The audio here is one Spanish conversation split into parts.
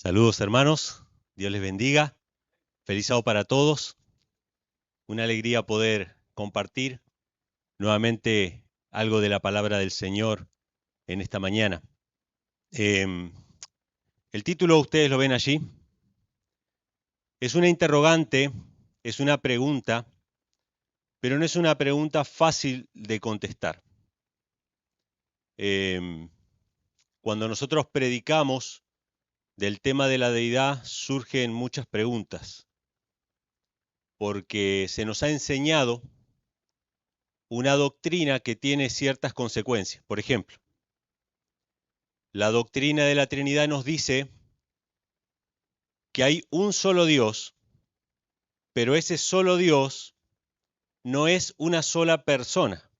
Saludos hermanos, Dios les bendiga, feliz sábado para todos, una alegría poder compartir nuevamente algo de la palabra del Señor en esta mañana. El título ustedes lo ven allí, es una interrogante, es una pregunta, pero no es una pregunta fácil de contestar. Cuando nosotros predicamos del tema de la deidad surgen muchas preguntas, porque se nos ha enseñado una doctrina que tiene ciertas consecuencias. Por ejemplo, la doctrina de la Trinidad nos dice que hay un solo Dios, pero ese solo Dios no es una sola persona.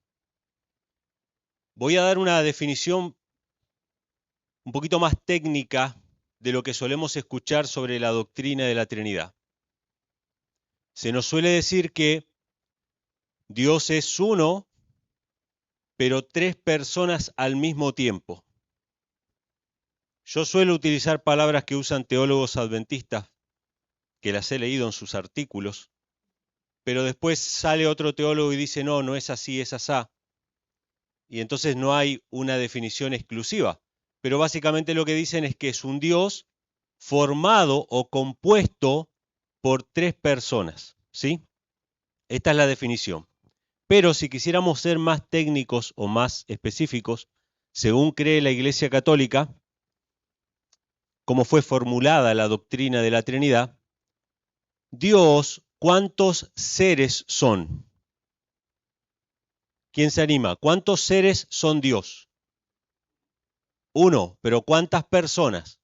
Voy a dar una definición un poquito más técnica de lo que solemos escuchar sobre la doctrina de la Trinidad. Se nos suele decir que Dios es uno, pero tres personas al mismo tiempo. Yo suelo utilizar palabras que usan teólogos adventistas, que las he leído en sus artículos, pero después sale otro teólogo y dice, no, no es así, es asá. Y entonces no hay una definición exclusiva. Pero básicamente lo que dicen es que es un Dios formado o compuesto por tres personas, ¿sí? Esta es la definición. Pero si quisiéramos ser más técnicos o más específicos, según cree la Iglesia Católica, como fue formulada la doctrina de la Trinidad, Dios, ¿cuántos seres son? ¿Quién se anima? ¿Cuántos seres son Dios? Uno, pero ¿cuántas personas?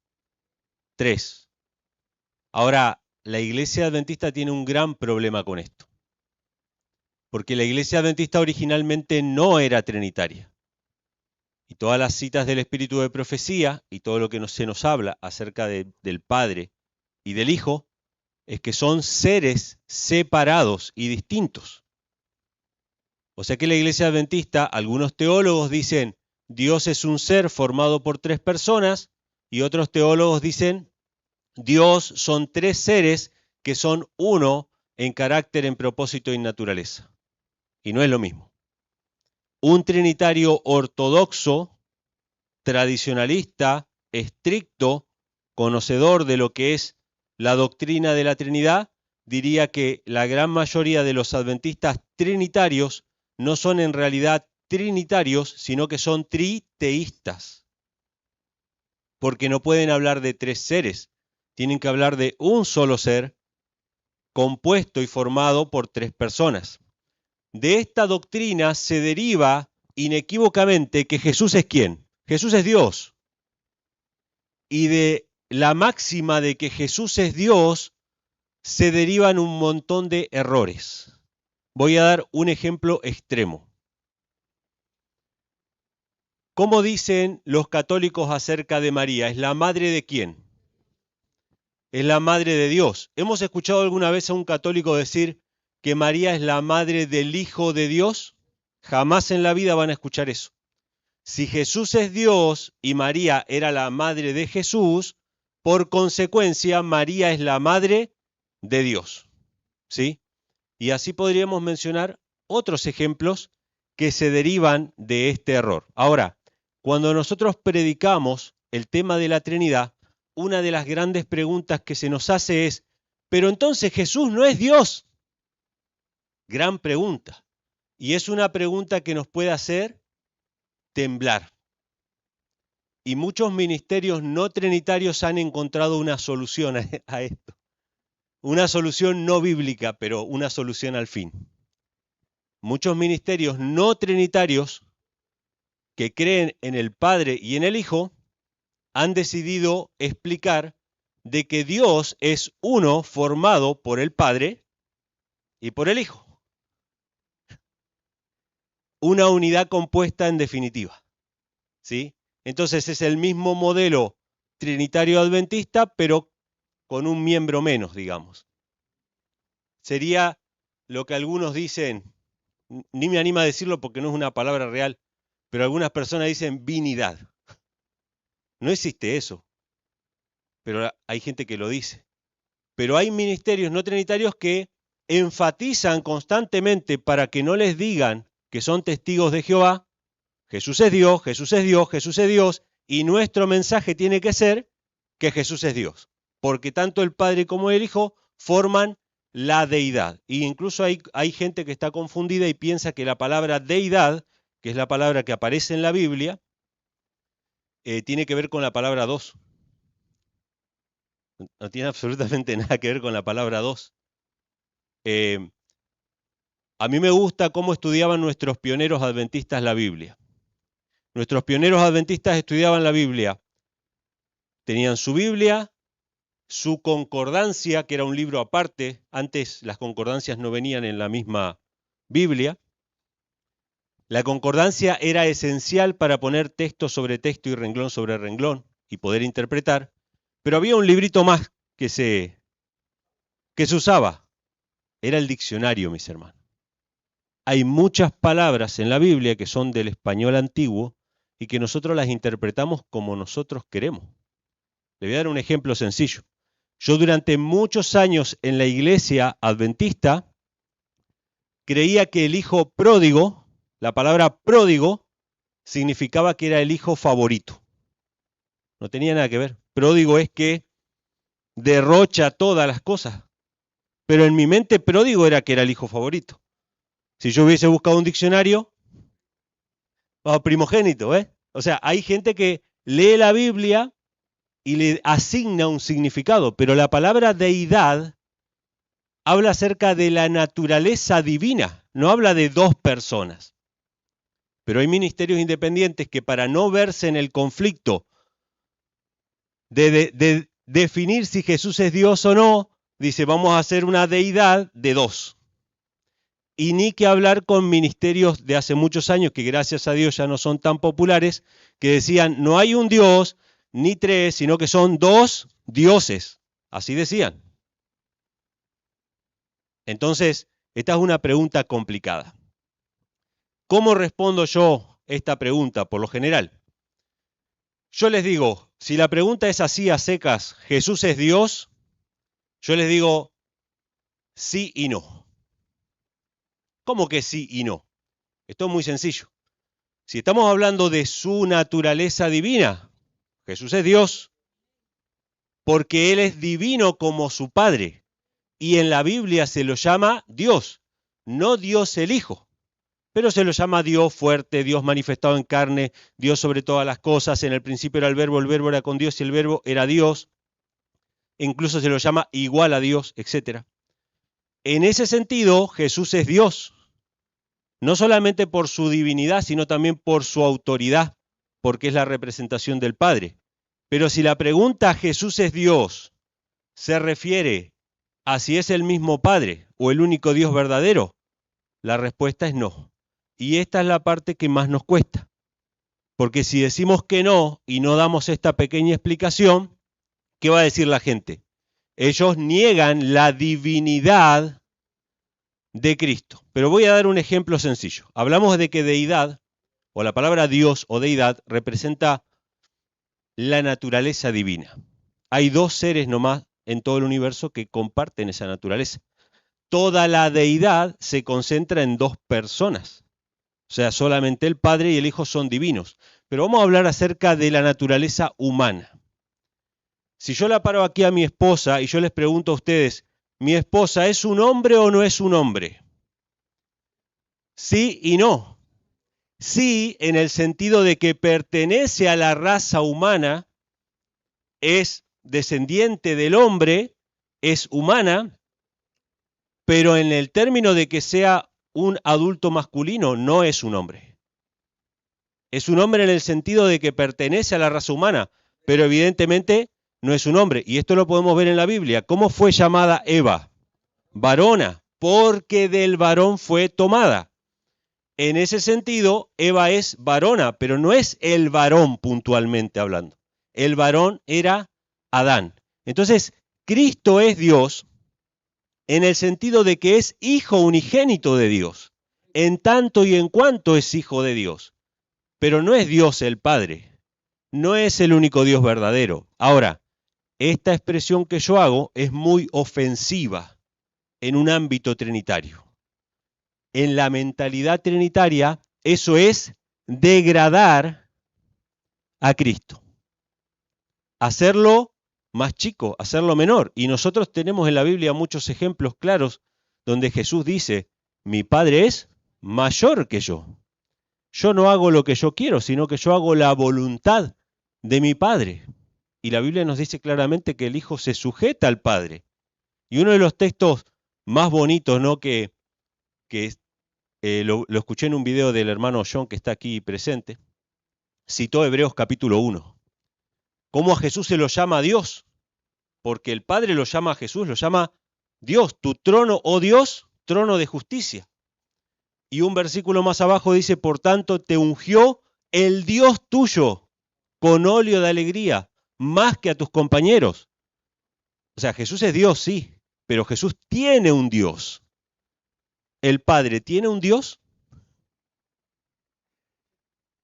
Tres. Ahora, la Iglesia Adventista tiene un gran problema con esto, porque la Iglesia Adventista originalmente no era trinitaria. Y todas las citas del Espíritu de Profecía y todo lo que se nos habla acerca del Padre y del Hijo es que son seres separados y distintos. O sea que la Iglesia Adventista, algunos teólogos dicen, Dios es un ser formado por tres personas, y otros teólogos dicen, Dios son tres seres que son uno en carácter, en propósito y en naturaleza. Y no es lo mismo. Un trinitario ortodoxo, tradicionalista, estricto, conocedor de lo que es la doctrina de la Trinidad, diría que la gran mayoría de los adventistas trinitarios no son en realidad trinitarios, sino que son triteístas. Porque no pueden hablar de tres seres, tienen que hablar de un solo ser compuesto y formado por tres personas. De esta doctrina se deriva inequívocamente que Jesús es ¿quién? Jesús es Dios. Y de la máxima de que Jesús es Dios se derivan un montón de errores. Voy a dar un ejemplo extremo. ¿Cómo dicen los católicos acerca de María? ¿Es la madre de quién? Es la madre de Dios. ¿Hemos escuchado alguna vez a un católico decir que María es la madre del Hijo de Dios? Jamás en la vida van a escuchar eso. Si Jesús es Dios y María era la madre de Jesús, por consecuencia María es la madre de Dios. ¿Sí? Y así podríamos mencionar otros ejemplos que se derivan de este error. Ahora, cuando nosotros predicamos el tema de la Trinidad, una de las grandes preguntas que se nos hace es, ¿pero entonces Jesús no es Dios? Gran pregunta. Y es una pregunta que nos puede hacer temblar. Y muchos ministerios no trinitarios han encontrado una solución a esto. Una solución no bíblica, pero una solución al fin. Muchos ministerios no trinitarios que creen en el Padre y en el Hijo han decidido explicar de que Dios es uno formado por el Padre y por el Hijo. Una unidad compuesta en definitiva. ¿Sí? Entonces es el mismo modelo trinitario adventista, pero con un miembro menos, digamos. Sería lo que algunos dicen, ni me anima a decirlo porque no es una palabra real, pero algunas personas dicen binidad. No existe eso. pero hay gente que lo dice. Pero hay ministerios no trinitarios que enfatizan constantemente para que no les digan que son testigos de Jehová, Jesús es Dios, Jesús es Dios, Jesús es Dios, y nuestro mensaje tiene que ser que Jesús es Dios, porque tanto el Padre como el Hijo forman la deidad. Y incluso hay gente que está confundida y piensa que la palabra deidad, que es la palabra que aparece en la Biblia, tiene que ver con la palabra dos. No tiene absolutamente nada que ver con la palabra dos. A mí me gusta cómo estudiaban nuestros pioneros adventistas la Biblia. Nuestros pioneros adventistas estudiaban la Biblia. Tenían su Biblia, su concordancia, que era un libro aparte. Antes las concordancias no venían en la misma Biblia. La concordancia era esencial para poner texto sobre texto y renglón sobre renglón y poder interpretar. Pero había un librito más que se usaba. Era el diccionario, mis hermanos. Hay muchas palabras en la Biblia que son del español antiguo y que nosotros las interpretamos como nosotros queremos. Le voy a dar un ejemplo sencillo. Yo durante muchos años en la iglesia adventista creía que el hijo pródigo, la palabra pródigo, significaba que era el hijo favorito. No tenía nada que ver. Pródigo es que derrocha todas las cosas. Pero en mi mente pródigo era que era el hijo favorito. Si yo hubiese buscado un diccionario, primogénito, ¿eh? O sea, hay gente que lee la Biblia y le asigna un significado, pero la palabra deidad habla acerca de la naturaleza divina, no habla de dos personas. Pero hay ministerios independientes que para no verse en el conflicto de definir si Jesús es Dios o no, dice, vamos a hacer una deidad de dos. Y ni que hablar con ministerios de hace muchos años, que gracias a Dios ya no son tan populares, que decían, no hay un Dios, ni tres, sino que son dos dioses. Así decían. Entonces, esta es una pregunta complicada. ¿Cómo respondo yo esta pregunta por lo general? Yo les digo, si la pregunta es así a secas, ¿Jesús es Dios? Yo les digo, sí y no. ¿Cómo que sí y no? Esto es muy sencillo. Si estamos hablando de su naturaleza divina, Jesús es Dios, porque Él es divino como su Padre. Y en la Biblia se lo llama Dios, no Dios el Hijo. Pero se lo llama Dios fuerte, Dios manifestado en carne, Dios sobre todas las cosas. En el principio era el verbo era con Dios y el verbo era Dios. Incluso se lo llama igual a Dios, etc. En ese sentido, Jesús es Dios. No solamente por su divinidad, sino también por su autoridad, porque es la representación del Padre. Pero si la pregunta ¿Jesús es Dios? Se refiere a si es el mismo Padre o el único Dios verdadero, la respuesta es no. Y esta es la parte que más nos cuesta. Porque si decimos que no y no damos esta pequeña explicación, ¿qué va a decir la gente? Ellos niegan la divinidad de Cristo. Pero voy a dar un ejemplo sencillo. Hablamos de que deidad, o la palabra Dios o deidad, representa la naturaleza divina. Hay dos seres nomás en todo el universo que comparten esa naturaleza. Toda la deidad se concentra en dos personas. O sea, solamente el Padre y el Hijo son divinos. Pero vamos a hablar acerca de la naturaleza humana. Si yo la paro aquí a mi esposa y yo les pregunto a ustedes, ¿mi esposa es un hombre o no es un hombre? Sí y no. Sí, en el sentido de que pertenece a la raza humana, es descendiente del hombre, es humana, pero en el término de que sea un adulto masculino, no es un hombre. Es un hombre en el sentido de que pertenece a la raza humana, pero evidentemente no es un hombre. Y esto lo podemos ver en la Biblia. ¿Cómo fue llamada Eva? Varona, porque del varón fue tomada. En ese sentido, Eva es varona, pero no es el varón puntualmente hablando. El varón era Adán. Entonces, Cristo es Dios en el sentido de que es hijo unigénito de Dios, en tanto y en cuanto es hijo de Dios. Pero no es Dios el Padre, no es el único Dios verdadero. Ahora, esta expresión que yo hago es muy ofensiva en un ámbito trinitario. En la mentalidad trinitaria, eso es degradar a Cristo. Hacerlo más chico, hacerlo menor. Y nosotros tenemos en la Biblia muchos ejemplos claros donde Jesús dice, mi Padre es mayor que yo. Yo no hago lo que yo quiero, sino que yo hago la voluntad de mi Padre. Y la Biblia nos dice claramente que el Hijo se sujeta al Padre. Y uno de los textos más bonitos, ¿no? que lo escuché en un video del hermano John que está aquí presente, citó Hebreos capítulo 1. ¿Cómo a Jesús se lo llama Dios? Porque el Padre lo llama a Jesús, lo llama Dios, tu trono, oh Dios, trono de justicia. Y un versículo más abajo dice, por tanto te ungió el Dios tuyo con óleo de alegría, más que a tus compañeros. O sea, Jesús es Dios, sí, pero Jesús tiene un Dios. ¿El Padre tiene un Dios?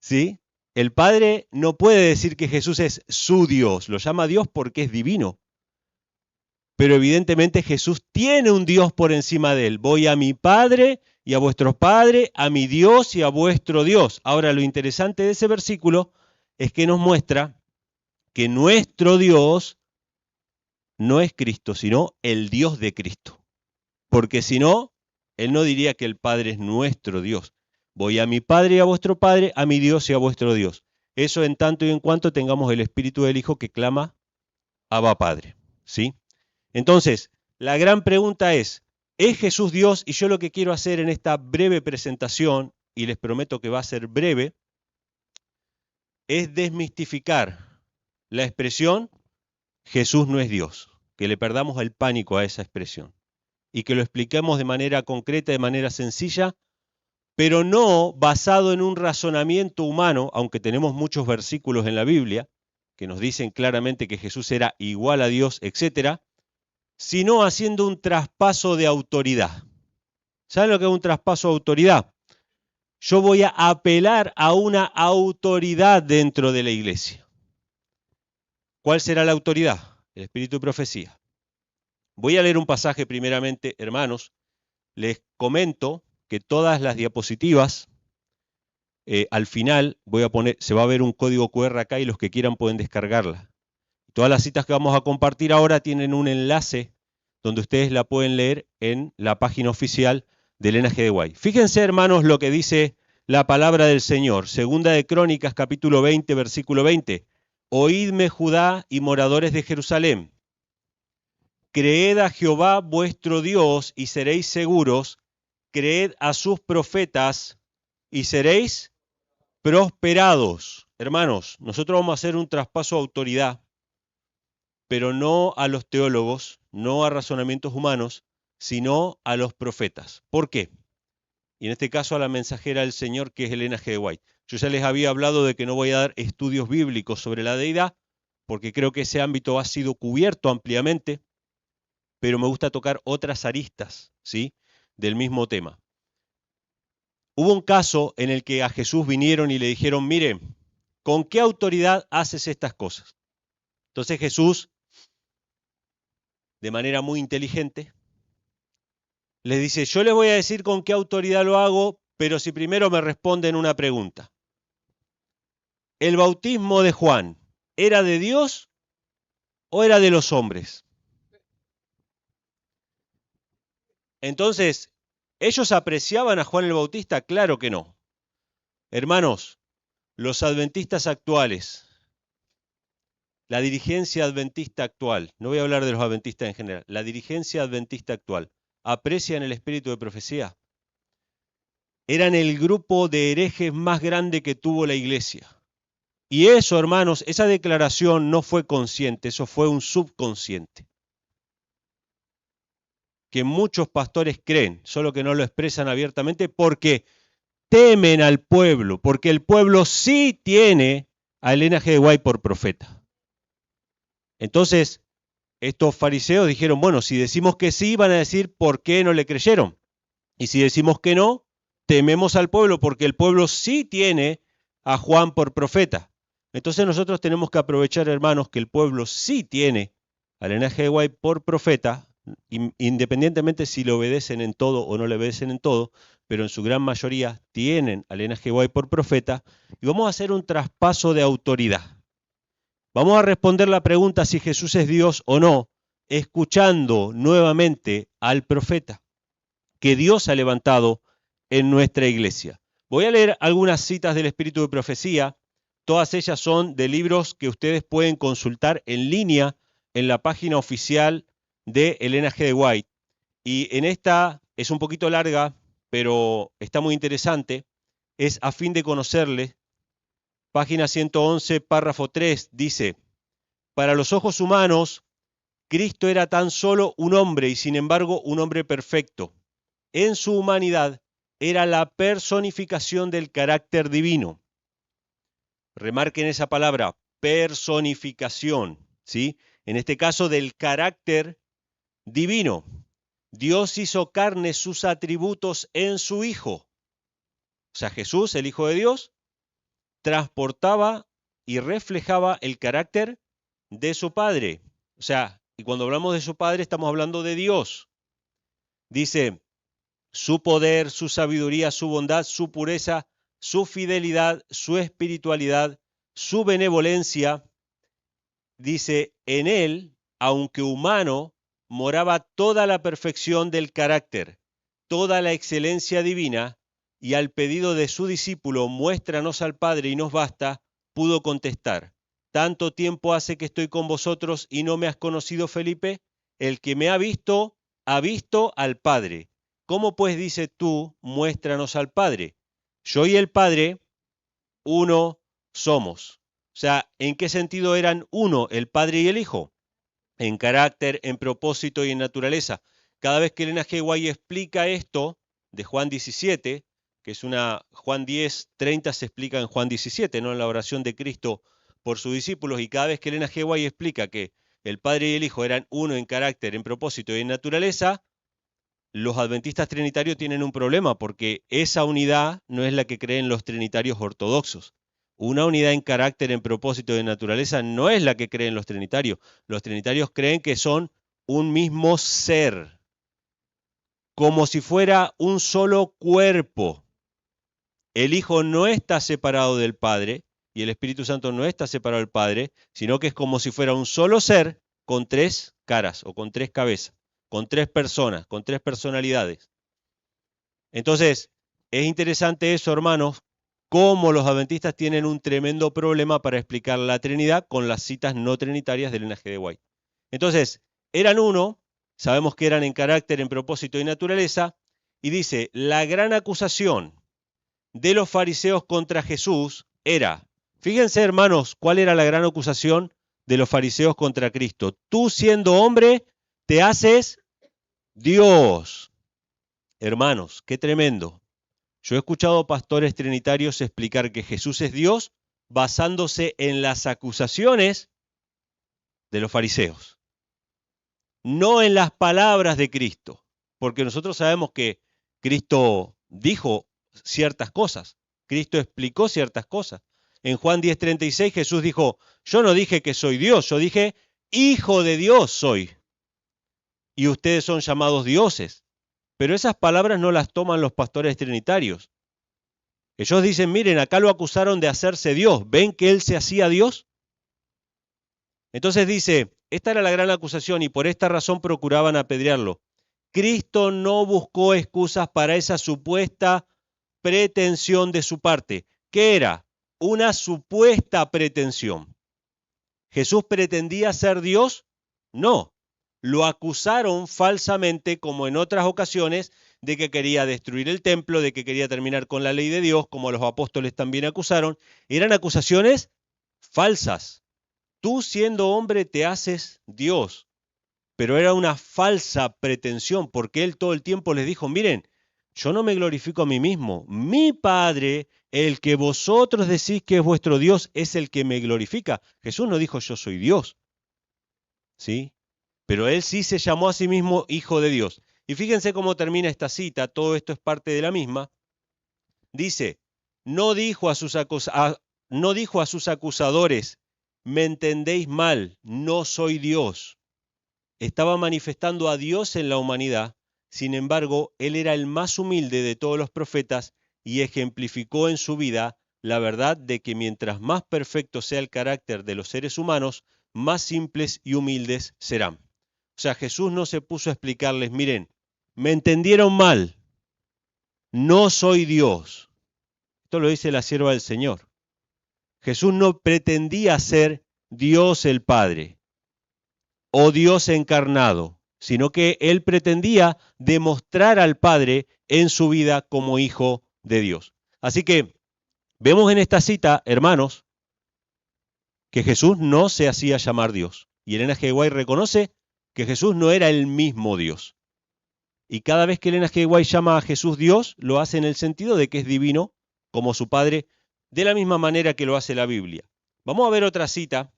¿Sí? El Padre no puede decir que Jesús es su Dios, lo llama Dios porque es divino. Pero evidentemente Jesús tiene un Dios por encima de él. Voy a mi Padre y a vuestro Padre, a mi Dios y a vuestro Dios. Ahora, lo interesante de ese versículo es que nos muestra que nuestro Dios no es Cristo, sino el Dios de Cristo. Porque si no, él no diría que el Padre es nuestro Dios. Voy a mi Padre y a vuestro Padre, a mi Dios y a vuestro Dios. Eso en tanto y en cuanto tengamos el Espíritu del Hijo que clama, Abba Padre. ¿Sí? Entonces, la gran pregunta ¿es Jesús Dios? Y yo lo que quiero hacer en esta breve presentación, y les prometo que va a ser breve, es desmistificar la expresión Jesús no es Dios, que le perdamos el pánico a esa expresión y que lo expliquemos de manera concreta, de manera sencilla, pero no basado en un razonamiento humano, aunque tenemos muchos versículos en la Biblia que nos dicen claramente que Jesús era igual a Dios, etcétera, sino haciendo un traspaso de autoridad. ¿Saben lo que es un traspaso de autoridad? Yo voy a apelar a una autoridad dentro de la iglesia. ¿Cuál será la autoridad? El espíritu de profecía. Voy a leer un pasaje primeramente, hermanos. Les comento que todas las diapositivas, al final se va a ver un código QR acá y los que quieran pueden descargarla. Todas las citas que vamos a compartir ahora tienen un enlace donde ustedes la pueden leer en la página oficial de Elena G. de White. Fíjense, hermanos, lo que dice la palabra del Señor. Segunda de Crónicas, capítulo 20, versículo 20. Oídme, Judá y moradores de Jerusalén. Creed a Jehová vuestro Dios y seréis seguros. Creed a sus profetas y seréis prosperados. Hermanos, nosotros vamos a hacer un traspaso de autoridad, pero no a los teólogos, no a razonamientos humanos, sino a los profetas. ¿Por qué? Y en este caso a la mensajera del Señor, que es Elena G. de White. Yo ya les había hablado de que no voy a dar estudios bíblicos sobre la deidad, porque creo que ese ámbito ha sido cubierto ampliamente, pero me gusta tocar otras aristas, ¿sí?, del mismo tema. Hubo un caso en el que a Jesús vinieron y le dijeron, mire, ¿con qué autoridad haces estas cosas? Entonces Jesús, de manera muy inteligente, les dice, yo les voy a decir con qué autoridad lo hago, pero si primero me responden una pregunta. ¿El bautismo de Juan era de Dios o era de los hombres? Entonces, ¿ellos apreciaban a Juan el Bautista? Claro que no. Hermanos, los adventistas actuales, la dirigencia adventista actual, no voy a hablar de los adventistas en general, la dirigencia adventista actual, ¿aprecian el espíritu de profecía? Eran el grupo de herejes más grande que tuvo la iglesia. Y eso, hermanos, esa declaración no fue consciente, eso fue un subconsciente. Que muchos pastores creen, solo que no lo expresan abiertamente porque temen al pueblo, porque el pueblo sí tiene a Elena G. de White por profeta. Entonces, estos fariseos dijeron, bueno, si decimos que sí, van a decir por qué no le creyeron. Y si decimos que no, tememos al pueblo, porque el pueblo sí tiene a Juan por profeta. Entonces nosotros tenemos que aprovechar, hermanos, que el pueblo sí tiene al linaje de White por profeta, independientemente si le obedecen en todo o no le obedecen en todo, pero en su gran mayoría tienen al linaje de White por profeta, y vamos a hacer un traspaso de autoridad. Vamos a responder la pregunta si Jesús es Dios o no, escuchando nuevamente al profeta que Dios ha levantado en nuestra iglesia. Voy a leer algunas citas del Espíritu de Profecía. Todas ellas son de libros que ustedes pueden consultar en línea en la página oficial de Elena G. de White. Y en esta es un poquito larga, pero está muy interesante. Es a fin de conocerle. Página 111, párrafo 3, dice: para los ojos humanos, Cristo era tan solo un hombre y sin embargo un hombre perfecto. En su humanidad era la personificación del carácter divino. Remarquen esa palabra, personificación, ¿sí? En este caso del carácter divino. Dios hizo carne sus atributos en su Hijo. O sea, Jesús, el Hijo de Dios, transportaba y reflejaba el carácter de su Padre. O sea, y cuando hablamos de su Padre estamos hablando de Dios. Dice, su poder, su sabiduría, su bondad, su pureza, su fidelidad, su espiritualidad, su benevolencia. Dice, en él, aunque humano, moraba toda la perfección del carácter, toda la excelencia divina, y al pedido de su discípulo, muéstranos al Padre y nos basta, pudo contestar, ¿tanto tiempo hace que estoy con vosotros y no me has conocido, Felipe? El que me ha visto al Padre. ¿Cómo pues dice tú, muéstranos al Padre? Yo y el Padre, uno somos. O sea, ¿en qué sentido eran uno el Padre y el Hijo? En carácter, en propósito y en naturaleza. Cada vez que Elena G. White explica esto de Juan 17, que es Juan 10, 30 se explica en Juan 17, ¿no? En la oración de Cristo por sus discípulos, y cada vez que Elena G. White explica que el Padre y el Hijo eran uno en carácter, en propósito y en naturaleza, los adventistas trinitarios tienen un problema porque esa unidad no es la que creen los trinitarios ortodoxos. Una unidad en carácter, en propósito y en naturaleza no es la que creen los trinitarios. Los trinitarios creen que son un mismo ser, como si fuera un solo cuerpo. El Hijo no está separado del Padre y el Espíritu Santo no está separado del Padre, sino que es como si fuera un solo ser con tres caras o con tres cabezas, con tres personas, con tres personalidades. Entonces, es interesante eso, hermanos, cómo los adventistas tienen un tremendo problema para explicar la Trinidad con las citas no trinitarias del linaje de White. Entonces, eran uno, sabemos que eran en carácter, en propósito y naturaleza, y dice, la gran acusación de los fariseos contra Jesús era, fíjense hermanos, cuál era la gran acusación de los fariseos contra Cristo. Tú siendo hombre, te haces Dios. Hermanos, qué tremendo. Yo he escuchado pastores trinitarios explicar que Jesús es Dios basándose en las acusaciones de los fariseos, no en las palabras de Cristo, porque nosotros sabemos que Cristo dijo ciertas cosas, Cristo explicó ciertas cosas. En Juan 10:36 Jesús dijo, yo no dije que soy Dios, yo dije, hijo de Dios soy, y ustedes son llamados dioses. Pero esas palabras no las toman los pastores trinitarios. Ellos dicen, miren, acá lo acusaron de hacerse Dios. ¿Ven que él se hacía Dios? Entonces dice, esta era la gran acusación y por esta razón procuraban apedrearlo. Cristo no buscó excusas para esa supuesta pretensión de su parte. ¿Qué era? Una supuesta pretensión. ¿Jesús pretendía ser Dios? No. Lo acusaron falsamente, como en otras ocasiones, de que quería destruir el templo, de que quería terminar con la ley de Dios, como los apóstoles también acusaron. Eran acusaciones falsas. Tú siendo hombre te haces Dios. Pero era una falsa pretensión, porque él todo el tiempo les dijo, miren, yo no me glorifico a mí mismo. Mi Padre, el que vosotros decís que es vuestro Dios, es el que me glorifica. Jesús no dijo yo soy Dios. ¿Sí? Pero él sí se llamó a sí mismo Hijo de Dios. Y fíjense cómo termina esta cita, todo esto es parte de la misma. Dice, no dijo a sus acusadores, me entendéis mal, no soy Dios. estaba manifestando a Dios en la humanidad. Sin embargo, él era el más humilde de todos los profetas y ejemplificó en su vida la verdad de que mientras más perfecto sea el carácter de los seres humanos, más simples y humildes serán. O sea, Jesús no se puso a explicarles, miren, me entendieron mal, no soy Dios. Esto lo dice la sierva del Señor. Jesús no pretendía ser Dios el Padre o Dios encarnado, sino que él pretendía demostrar al Padre en su vida como hijo de Dios. Así que vemos en esta cita, hermanos, que Jesús no se hacía llamar Dios. Y Elena G. White reconoce que Jesús no era el mismo Dios. Y cada vez que Elena G. White llama a Jesús Dios, lo hace en el sentido de que es divino, como su Padre, de la misma manera que lo hace la Biblia. Vamos a ver otra cita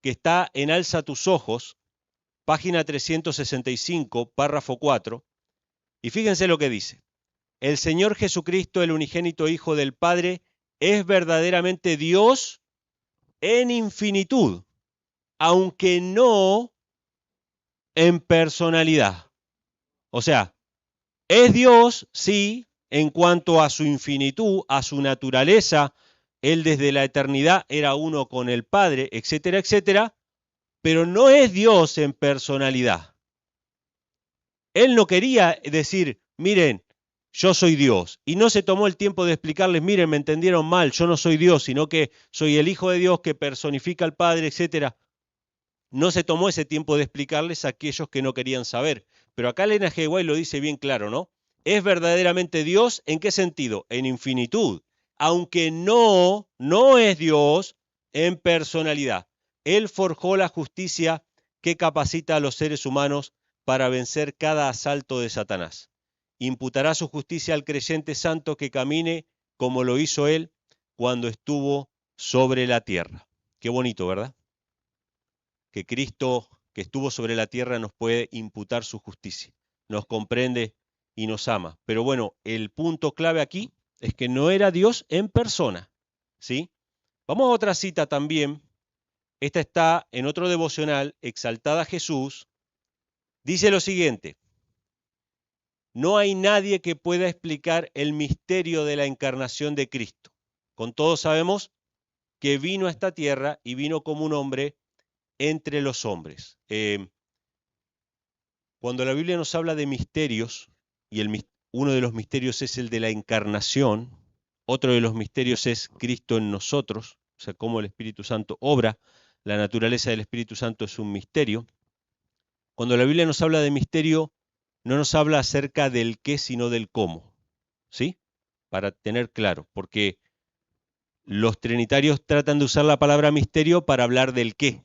que está en Alza tus ojos, página 365, párrafo 4, y fíjense lo que dice. El Señor Jesucristo, el unigénito Hijo del Padre, es verdaderamente Dios en infinitud, aunque no en personalidad. O sea, es Dios, sí, en cuanto a su infinitud, a su naturaleza. Él desde la eternidad era uno con el Padre, etcétera, etcétera, pero no es Dios en personalidad. Él no quería decir, miren, yo soy Dios. Y no se tomó el tiempo de explicarles, miren, me entendieron mal, yo no soy Dios, sino que soy el Hijo de Dios que personifica al Padre, etcétera. No se tomó ese tiempo de explicarles a aquellos que no querían saber. Pero acá Elena G. White lo dice bien claro, ¿no? Es verdaderamente Dios, ¿en qué sentido? En infinitud. Aunque no es Dios en personalidad. Él forjó la justicia que capacita a los seres humanos para vencer cada asalto de Satanás. Imputará su justicia al creyente santo que camine como lo hizo él cuando estuvo sobre la tierra. Qué bonito, ¿verdad? Que Cristo, que estuvo sobre la tierra, nos puede imputar su justicia, nos comprende y nos ama. Pero bueno, el punto clave aquí es que no era Dios en persona, ¿sí? Vamos a otra cita también. Esta está en otro devocional, Exaltada Jesús. Dice lo siguiente: no hay nadie que pueda explicar el misterio de la encarnación de Cristo. Con todos sabemos que vino a esta tierra y vino como un hombre entre los hombres. Cuando la Biblia nos habla de misterios, y uno de los misterios es el de la encarnación, otro de los misterios es Cristo en nosotros, o sea, cómo el Espíritu Santo obra, la naturaleza del Espíritu Santo es un misterio. Cuando la Biblia nos habla de misterio, no nos habla acerca del qué, sino del cómo, ¿sí? Para tener claro, porque los trinitarios tratan de usar la palabra misterio para hablar del qué.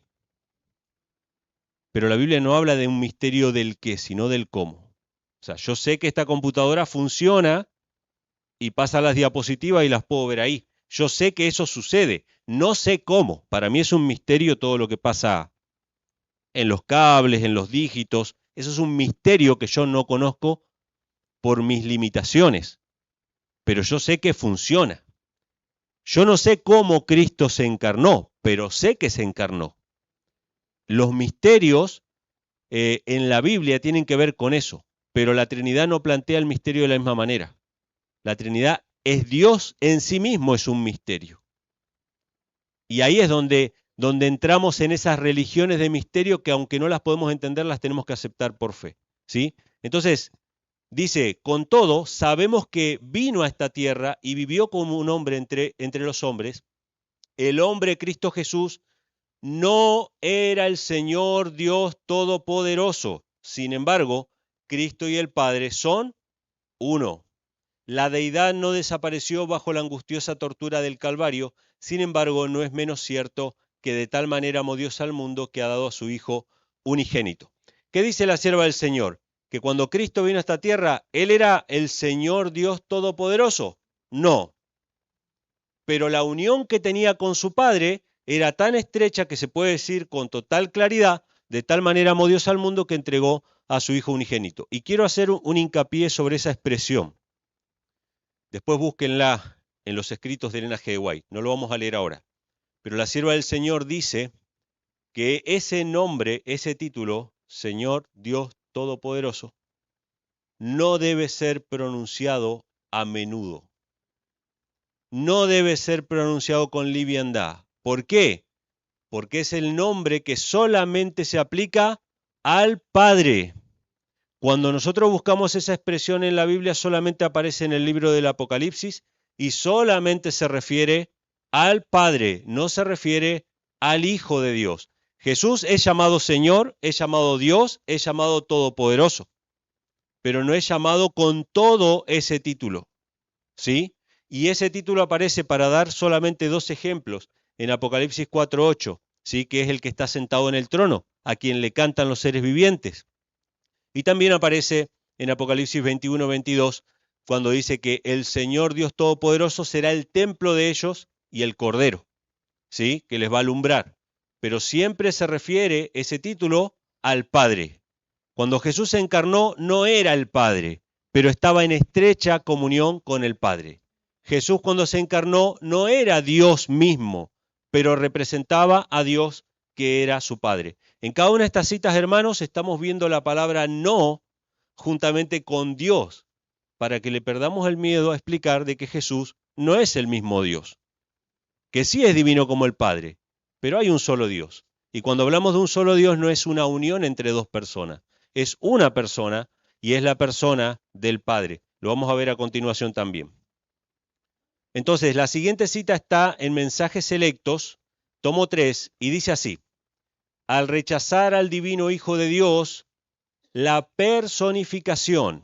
Pero la Biblia no habla de un misterio del qué, sino del cómo. O sea, yo sé que esta computadora funciona y pasa las diapositivas y las puedo ver ahí. Yo sé que eso sucede. No sé cómo. Para mí es un misterio todo lo que pasa en los cables, en los dígitos. Eso es un misterio que yo no conozco por mis limitaciones. Pero yo sé que funciona. Yo no sé cómo Cristo se encarnó, pero sé que se encarnó. Los misterios en la Biblia tienen que ver con eso, pero la Trinidad no plantea el misterio de la misma manera. La Trinidad es Dios en sí mismo, es un misterio. Y ahí es donde entramos en esas religiones de misterio que aunque no las podemos entender, las tenemos que aceptar por fe, ¿sí? Entonces, dice, con todo, sabemos que vino a esta tierra y vivió como un hombre entre los hombres. El hombre Cristo Jesús no era el Señor Dios Todopoderoso. Sin embargo, Cristo y el Padre son uno. La deidad no desapareció bajo la angustiosa tortura del Calvario. Sin embargo, no es menos cierto que de tal manera amó Dios al mundo que ha dado a su Hijo unigénito. ¿Qué dice la sierva del Señor? Que cuando Cristo vino a esta tierra, ¿Él era el Señor Dios Todopoderoso? No. Pero la unión que tenía con su Padre era tan estrecha que se puede decir con total claridad, de tal manera amó Dios al mundo que entregó a su Hijo unigénito. Y quiero hacer un hincapié sobre esa expresión. Después búsquenla en los escritos de Elena G. White, no lo vamos a leer ahora. Pero la sierva del Señor dice que ese nombre, ese título, Señor Dios Todopoderoso, no debe ser pronunciado a menudo. No debe ser pronunciado con liviandad. ¿Por qué? Porque es el nombre que solamente se aplica al Padre. Cuando nosotros buscamos esa expresión en la Biblia, solamente aparece en el libro del Apocalipsis y solamente se refiere al Padre, no se refiere al Hijo de Dios. Jesús es llamado Señor, es llamado Dios, es llamado Todopoderoso, pero no es llamado con todo ese título, ¿sí? Y ese título aparece para dar solamente dos ejemplos en Apocalipsis 4:8, ¿sí? Que es el que está sentado en el trono, a quien le cantan los seres vivientes. Y también aparece en Apocalipsis 21:22, cuando dice que el Señor Dios Todopoderoso será el templo de ellos y el Cordero, ¿sí? Que les va a alumbrar. Pero siempre se refiere ese título al Padre. Cuando Jesús se encarnó no era el Padre, pero estaba en estrecha comunión con el Padre. Jesús cuando se encarnó no era Dios mismo, pero representaba a Dios que era su Padre. En cada una de estas citas, hermanos, estamos viendo la palabra no juntamente con Dios, para que le perdamos el miedo a explicar de que Jesús no es el mismo Dios, que sí es divino como el Padre, pero hay un solo Dios. Y cuando hablamos de un solo Dios no es una unión entre dos personas, es una persona y es la persona del Padre. Lo vamos a ver a continuación también. Entonces, la siguiente cita está en Mensajes Selectos, tomo 3, y dice así: al rechazar al divino Hijo de Dios, la personificación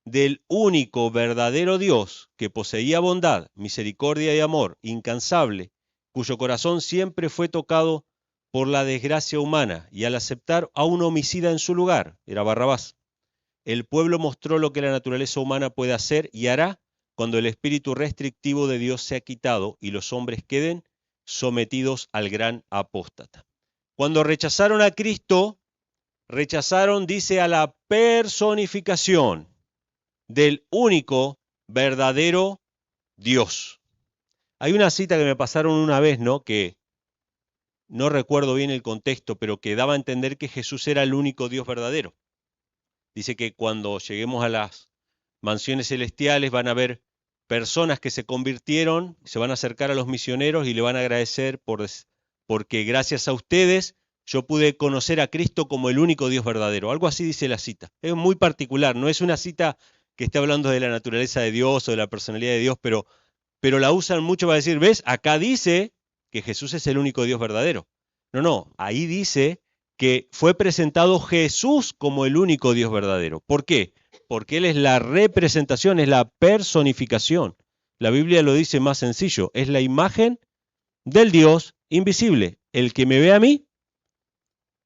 del único verdadero Dios que poseía bondad, misericordia y amor incansable, cuyo corazón siempre fue tocado por la desgracia humana, y al aceptar a un homicida en su lugar, era Barrabás, el pueblo mostró lo que la naturaleza humana puede hacer y hará cuando el espíritu restrictivo de Dios sea quitado y los hombres queden sometidos al gran apóstata. Cuando rechazaron a Cristo, rechazaron, dice, a la personificación del único verdadero Dios. Hay una cita que me pasaron una vez, ¿no? Que no recuerdo bien el contexto, pero que daba a entender que Jesús era el único Dios verdadero. Dice que cuando lleguemos a las mansiones celestiales van a haber personas que se convirtieron, se van a acercar a los misioneros y le van a agradecer porque gracias a ustedes yo pude conocer a Cristo como el único Dios verdadero. Algo así dice la cita. Es muy particular, no es una cita que esté hablando de la naturaleza de Dios o de la personalidad de Dios, pero la usan mucho para decir, ¿ves? Acá dice que Jesús es el único Dios verdadero. No, ahí dice que fue presentado Jesús como el único Dios verdadero. ¿Por qué? Porque Él es la representación, es la personificación. La Biblia lo dice más sencillo, es la imagen del Dios invisible. El que me ve a mí,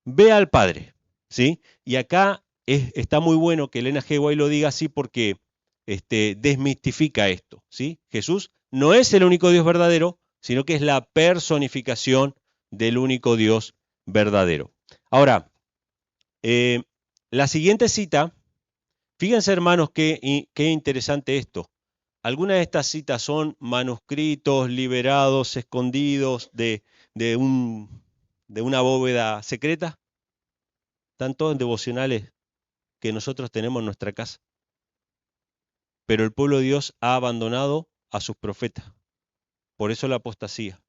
ve al Padre, ¿sí? Y acá está muy bueno que Elena G. White lo diga así porque desmistifica esto, ¿sí? Jesús no es el único Dios verdadero, sino que es la personificación del único Dios verdadero. Ahora, la siguiente cita, fíjense hermanos qué interesante esto. Algunas de estas citas son manuscritos liberados, escondidos de una bóveda secreta. Están todos en devocionales que nosotros tenemos en nuestra casa. Pero el pueblo de Dios ha abandonado a sus profetas. Por eso la apostasía.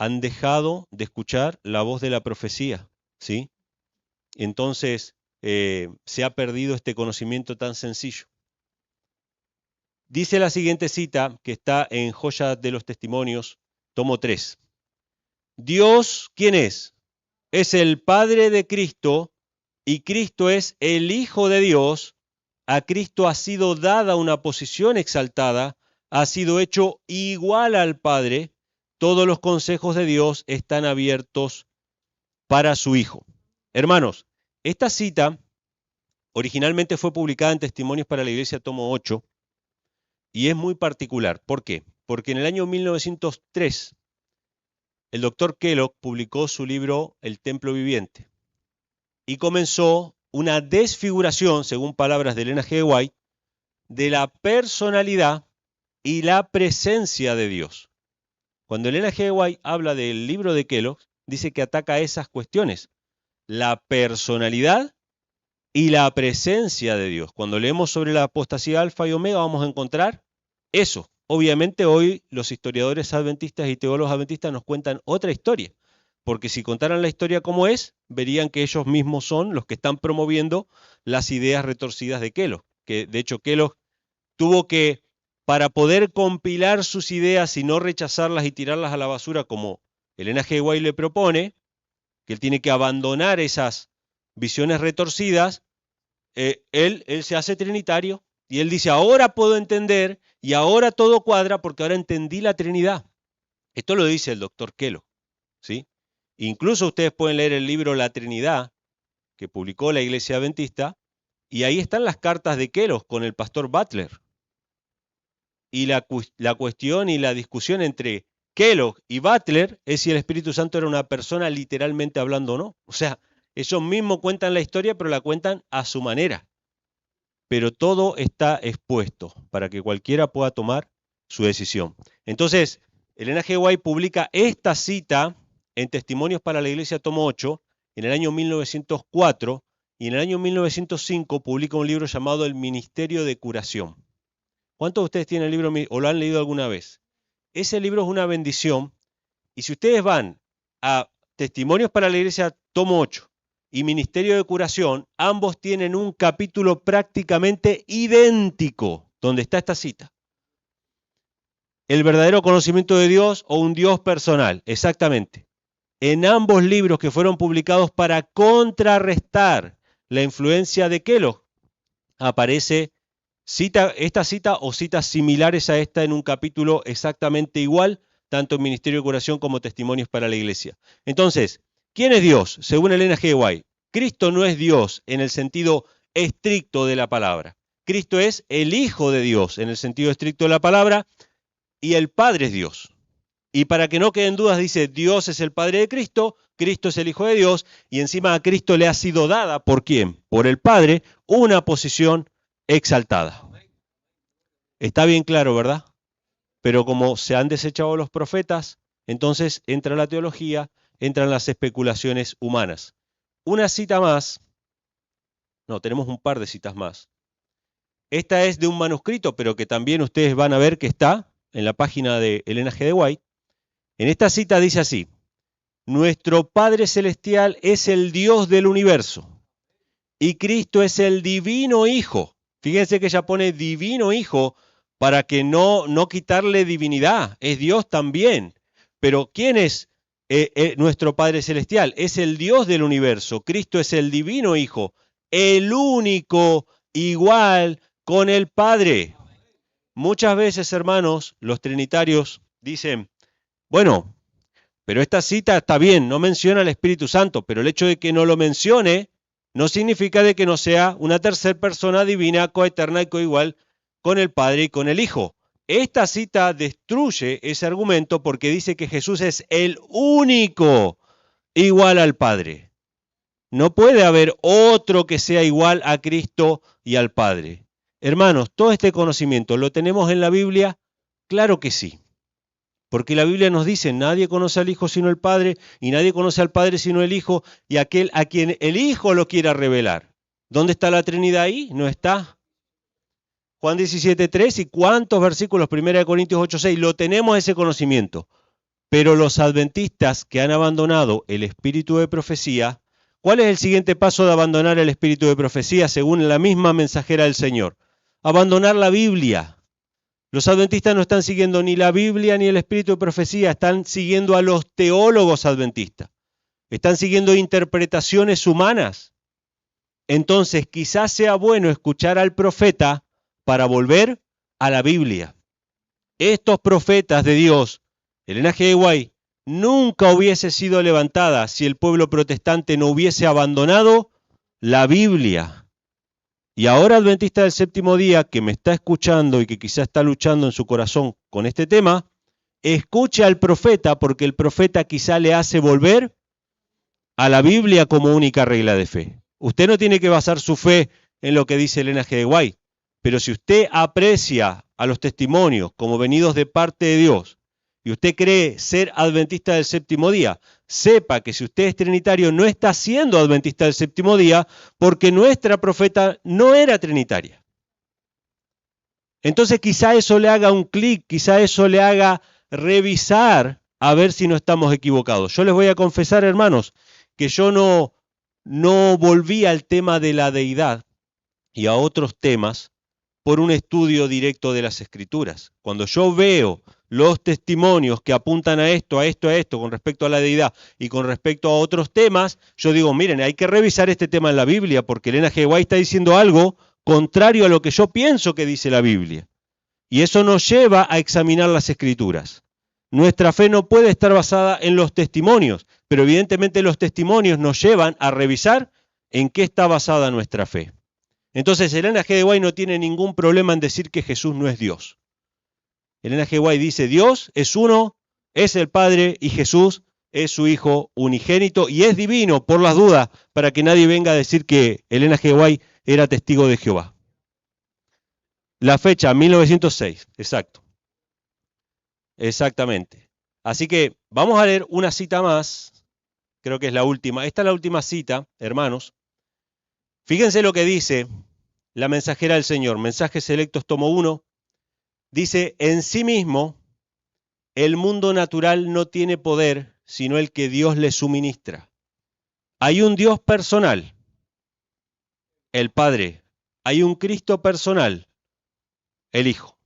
Han dejado de escuchar la voz de la profecía, ¿sí? Entonces se ha perdido este conocimiento tan sencillo. Dice la siguiente cita, que está en Joya de los Testimonios, tomo 3. Dios, ¿quién es? Es el Padre de Cristo, y Cristo es el Hijo de Dios. A Cristo ha sido dada una posición exaltada, ha sido hecho igual al Padre. Todos los consejos de Dios están abiertos para su Hijo. Hermanos, esta cita originalmente fue publicada en Testimonios para la Iglesia, tomo 8, y es muy particular. ¿Por qué? Porque en el año 1903, el doctor Kellogg publicó su libro El Templo Viviente y comenzó una desfiguración, según palabras de Elena G. White, de la personalidad y la presencia de Dios. Cuando Elena G. White habla del libro de Kellogg, dice que ataca esas cuestiones, la personalidad y la presencia de Dios. Cuando leemos sobre la apostasía alfa y omega vamos a encontrar eso. Obviamente hoy los historiadores adventistas y teólogos adventistas nos cuentan otra historia, porque si contaran la historia como es, verían que ellos mismos son los que están promoviendo las ideas retorcidas de Kellogg, que de hecho Kellogg tuvo que, para poder compilar sus ideas y no rechazarlas y tirarlas a la basura como Elena G. White le propone, que él tiene que abandonar esas visiones retorcidas, él se hace trinitario y él dice, ahora puedo entender y ahora todo cuadra porque ahora entendí la Trinidad. Esto lo dice el doctor Kellogg, ¿sí? Incluso ustedes pueden leer el libro La Trinidad, que publicó la Iglesia Adventista, y ahí están las cartas de Kellogg con el pastor Butler. Y la cuestión y la discusión entre Kellogg y Butler es si el Espíritu Santo era una persona literalmente hablando o no. O sea, ellos mismos cuentan la historia, pero la cuentan a su manera. Pero todo está expuesto para que cualquiera pueda tomar su decisión. Entonces, Elena G. White publica esta cita en Testimonios para la Iglesia, tomo 8, en el año 1904, y en el año 1905 publica un libro llamado El Ministerio de Curación. ¿Cuántos de ustedes tienen el libro o lo han leído alguna vez? Ese libro es una bendición, y si ustedes van a Testimonios para la Iglesia, tomo 8, y Ministerio de Curación, ambos tienen un capítulo prácticamente idéntico, donde está esta cita. El verdadero conocimiento de Dios o un Dios personal, exactamente. En ambos libros que fueron publicados para contrarrestar la influencia de Kellogg, aparece esta cita o citas similares a esta en un capítulo exactamente igual, tanto en Ministerio de Curación como Testimonios para la Iglesia. Entonces, ¿quién es Dios? Según Elena G. White, Cristo no es Dios en el sentido estricto de la palabra. Cristo es el Hijo de Dios en el sentido estricto de la palabra y el Padre es Dios. Y para que no queden dudas, dice, Dios es el Padre de Cristo, Cristo es el Hijo de Dios, y encima a Cristo le ha sido dada, ¿por quién? Por el Padre, una posición exaltada. Está bien claro, ¿verdad? Pero como se han desechado los profetas, entonces entra la teología, entran las especulaciones humanas. Una cita más, no, tenemos un par de citas más. Esta es de un manuscrito, pero que también ustedes van a ver que está en la página de Elena G. White. En esta cita dice así, nuestro Padre Celestial es el Dios del universo y Cristo es el divino Hijo. Fíjense que ella pone divino Hijo para que no quitarle divinidad, es Dios también. Pero ¿quién es nuestro Padre Celestial? Es el Dios del universo, Cristo es el divino Hijo, el único igual con el Padre. Muchas veces, hermanos, los trinitarios dicen, bueno, pero esta cita está bien, no menciona al Espíritu Santo, pero el hecho de que no lo mencione no significa de que no sea una tercera persona divina, coeterna y coigual con el Padre y con el Hijo. Esta cita destruye ese argumento porque dice que Jesús es el único igual al Padre. No puede haber otro que sea igual a Cristo y al Padre. Hermanos, todo este conocimiento, ¿lo tenemos en la Biblia? Claro que sí. Porque la Biblia nos dice, nadie conoce al Hijo sino el Padre, y nadie conoce al Padre sino el Hijo, y aquel a quien el Hijo lo quiera revelar. ¿Dónde está la Trinidad ahí? No está. Juan 17:3 y cuántos versículos, 1 Corintios 8:6, lo tenemos ese conocimiento. Pero los adventistas que han abandonado el espíritu de profecía, ¿cuál es el siguiente paso de abandonar el espíritu de profecía según la misma mensajera del Señor? Abandonar la Biblia. Los adventistas no están siguiendo ni la Biblia ni el espíritu de profecía, están siguiendo a los teólogos adventistas. Están siguiendo interpretaciones humanas. Entonces, quizás sea bueno escuchar al profeta para volver a la Biblia. Estos profetas de Dios, Elena G. White, nunca hubiese sido levantada si el pueblo protestante no hubiese abandonado la Biblia. Y ahora adventista del séptimo día que me está escuchando y que quizá está luchando en su corazón con este tema, escuche al profeta porque el profeta quizá le hace volver a la Biblia como única regla de fe. Usted no tiene que basar su fe en lo que dice Elena G. White, pero si usted aprecia a los testimonios como venidos de parte de Dios y usted cree ser adventista del séptimo día, sepa que si usted es trinitario no está siendo adventista del séptimo día porque nuestra profeta no era trinitaria. Entonces quizá eso le haga un clic, quizá eso le haga revisar a ver si no estamos equivocados. Yo les voy a confesar, hermanos, que yo no volví al tema de la deidad y a otros temas por un estudio directo de las Escrituras. Cuando yo veo los testimonios que apuntan a esto con respecto a la deidad y con respecto a otros temas, yo digo, miren, hay que revisar este tema en la Biblia porque Elena G. White está diciendo algo contrario a lo que yo pienso que dice la Biblia. Y eso nos lleva a examinar las Escrituras. Nuestra fe no puede estar basada en los testimonios, pero evidentemente los testimonios nos llevan a revisar en qué está basada nuestra fe. Entonces, Elena G. White no tiene ningún problema en decir que Jesús no es Dios. Elena G. White dice, Dios es uno, es el Padre y Jesús es su Hijo unigénito y es divino, por las dudas, para que nadie venga a decir que Elena G. White era testigo de Jehová. La fecha, 1906, exacto. Exactamente. Así que vamos a leer una cita más, creo que es la última. Esta es la última cita, hermanos. Fíjense lo que dice la mensajera del Señor, Mensajes Selectos, tomo 1. Dice, en sí mismo, el mundo natural no tiene poder, sino el que Dios le suministra. Hay un Dios personal, el Padre. Hay un Cristo personal, el Hijo.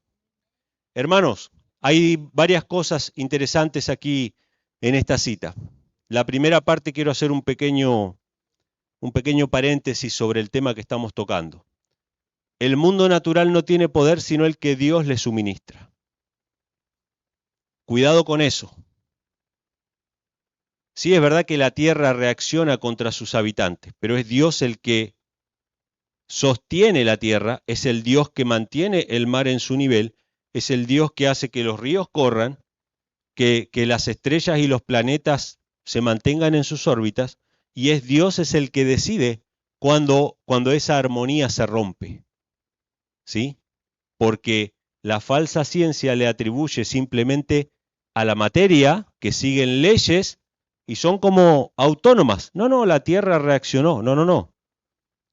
Hermanos, hay varias cosas interesantes aquí en esta cita. La primera parte quiero hacer un pequeño paréntesis sobre el tema que estamos tocando. El mundo natural no tiene poder sino el que Dios le suministra. Cuidado con eso. Sí, es verdad que la tierra reacciona contra sus habitantes, pero es Dios el que sostiene la tierra, es el Dios que mantiene el mar en su nivel, es el Dios que hace que los ríos corran, que las estrellas y los planetas se mantengan en sus órbitas, y es Dios es el que decide cuando esa armonía se rompe. ¿Sí? Porque la falsa ciencia le atribuye simplemente a la materia que siguen leyes y son como autónomas. No, la Tierra reaccionó. No.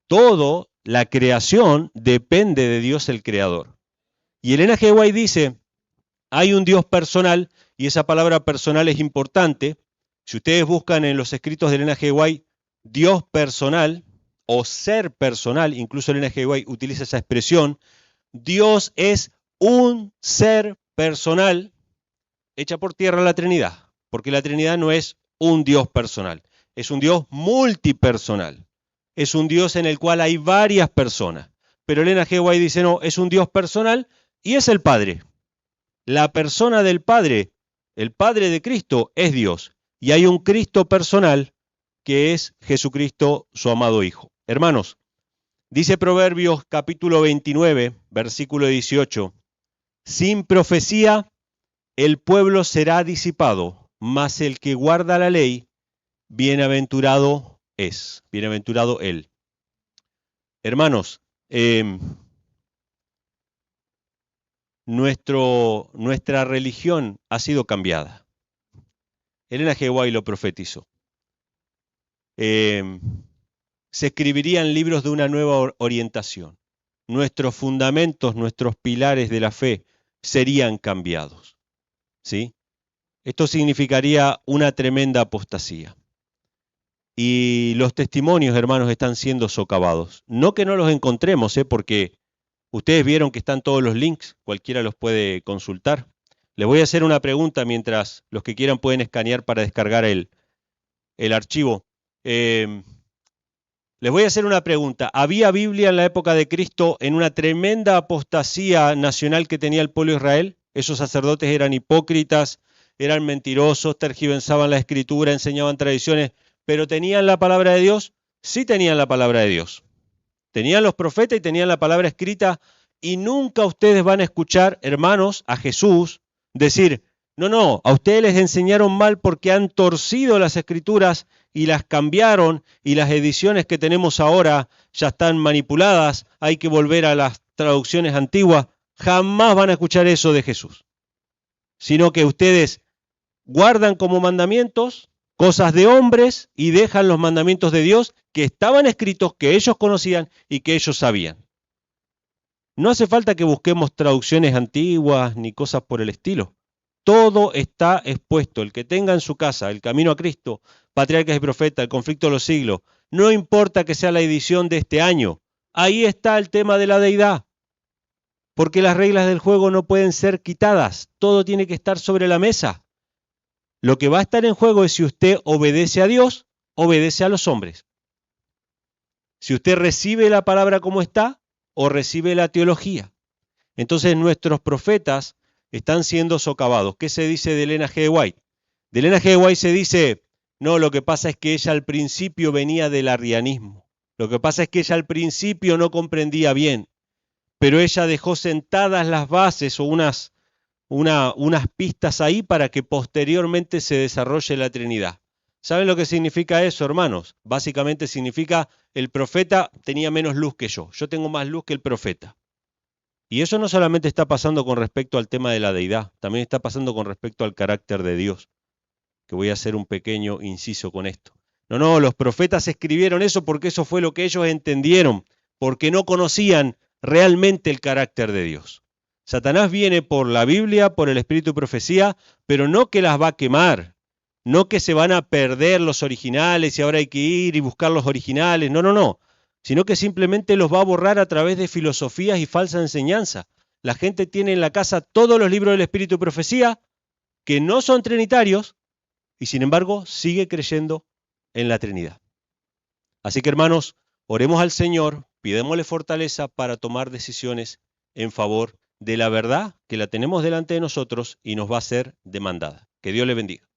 Todo, la creación, depende de Dios el Creador. Y Elena G. White dice, hay un Dios personal, y esa palabra personal es importante. Si ustedes buscan en los escritos de Elena G. White, Dios personal o ser personal, incluso Elena G. White utiliza esa expresión, Dios es un ser personal hecha por tierra la Trinidad, porque la Trinidad no es un Dios personal, es un Dios multipersonal, es un Dios en el cual hay varias personas. Pero Elena G. White dice, no, es un Dios personal y es el Padre. La persona del Padre, el Padre de Cristo, es Dios. Y hay un Cristo personal que es Jesucristo, su amado Hijo. Hermanos, dice Proverbios capítulo 29, versículo 18, sin profecía el pueblo será disipado, mas el que guarda la ley, bienaventurado es, bienaventurado él. Hermanos, nuestra religión ha sido cambiada. Elena G. White lo profetizó. Se escribirían libros de una nueva orientación. Nuestros fundamentos, nuestros pilares de la fe serían cambiados. ¿Sí? Esto significaría una tremenda apostasía. Y los testimonios, hermanos, están siendo socavados. No que no los encontremos, porque ustedes vieron que están todos los links, cualquiera los puede consultar. Les voy a hacer una pregunta mientras los que quieran pueden escanear para descargar el archivo. Les voy a hacer una pregunta. ¿Había Biblia en la época de Cristo en una tremenda apostasía nacional que tenía el pueblo de Israel? Esos sacerdotes eran hipócritas, eran mentirosos, tergiversaban la escritura, enseñaban tradiciones, pero ¿tenían la palabra de Dios? Sí tenían la palabra de Dios. Tenían los profetas y tenían la palabra escrita y nunca ustedes van a escuchar, hermanos, a Jesús decir, no, a ustedes les enseñaron mal porque han torcido las escrituras y las cambiaron y las ediciones que tenemos ahora ya están manipuladas, hay que volver a las traducciones antiguas. Jamás van a escuchar eso de Jesús. sino que ustedes guardan como mandamientos cosas de hombres y dejan los mandamientos de Dios que estaban escritos, que ellos conocían y que ellos sabían. No hace falta que busquemos traducciones antiguas ni cosas por el estilo. Todo está expuesto. El que tenga en su casa El Camino a Cristo, Patriarcas y Profetas, El Conflicto de los Siglos, no importa que sea la edición de este año, ahí está el tema de la deidad. Porque las reglas del juego no pueden ser quitadas, todo tiene que estar sobre la mesa. Lo que va a estar en juego es si usted obedece a Dios, obedece a los hombres. Si usted recibe la palabra como está o recibe la teología. Entonces nuestros profetas están siendo socavados. ¿Qué se dice de Elena G. White? De Elena G. White se dice, no, lo que pasa es que ella al principio venía del arrianismo. Lo que pasa es que ella al principio no comprendía bien, pero ella dejó sentadas las bases o unas pistas ahí para que posteriormente se desarrolle la Trinidad. ¿Saben lo que significa eso, hermanos? Básicamente significa el profeta tenía menos luz que yo tengo más luz que el profeta. Y eso no solamente está pasando con respecto al tema de la deidad, también está pasando con respecto al carácter de Dios, que voy a hacer un pequeño inciso con esto. No, los profetas escribieron eso porque eso fue lo que ellos entendieron, porque no conocían realmente el carácter de Dios. Satanás viene por la Biblia, por el Espíritu de Profecía, pero no que las va a quemar, no que se van a perder los originales y ahora hay que ir y buscar los originales, no, sino que simplemente los va a borrar a través de filosofías y falsa enseñanza. La gente tiene en la casa todos los libros del Espíritu de Profecía que no son trinitarios y sin embargo sigue creyendo en la Trinidad. Así que hermanos, oremos al Señor, pidémosle fortaleza para tomar decisiones en favor de la verdad que la tenemos delante de nosotros y nos va a ser demandada. Que Dios le bendiga.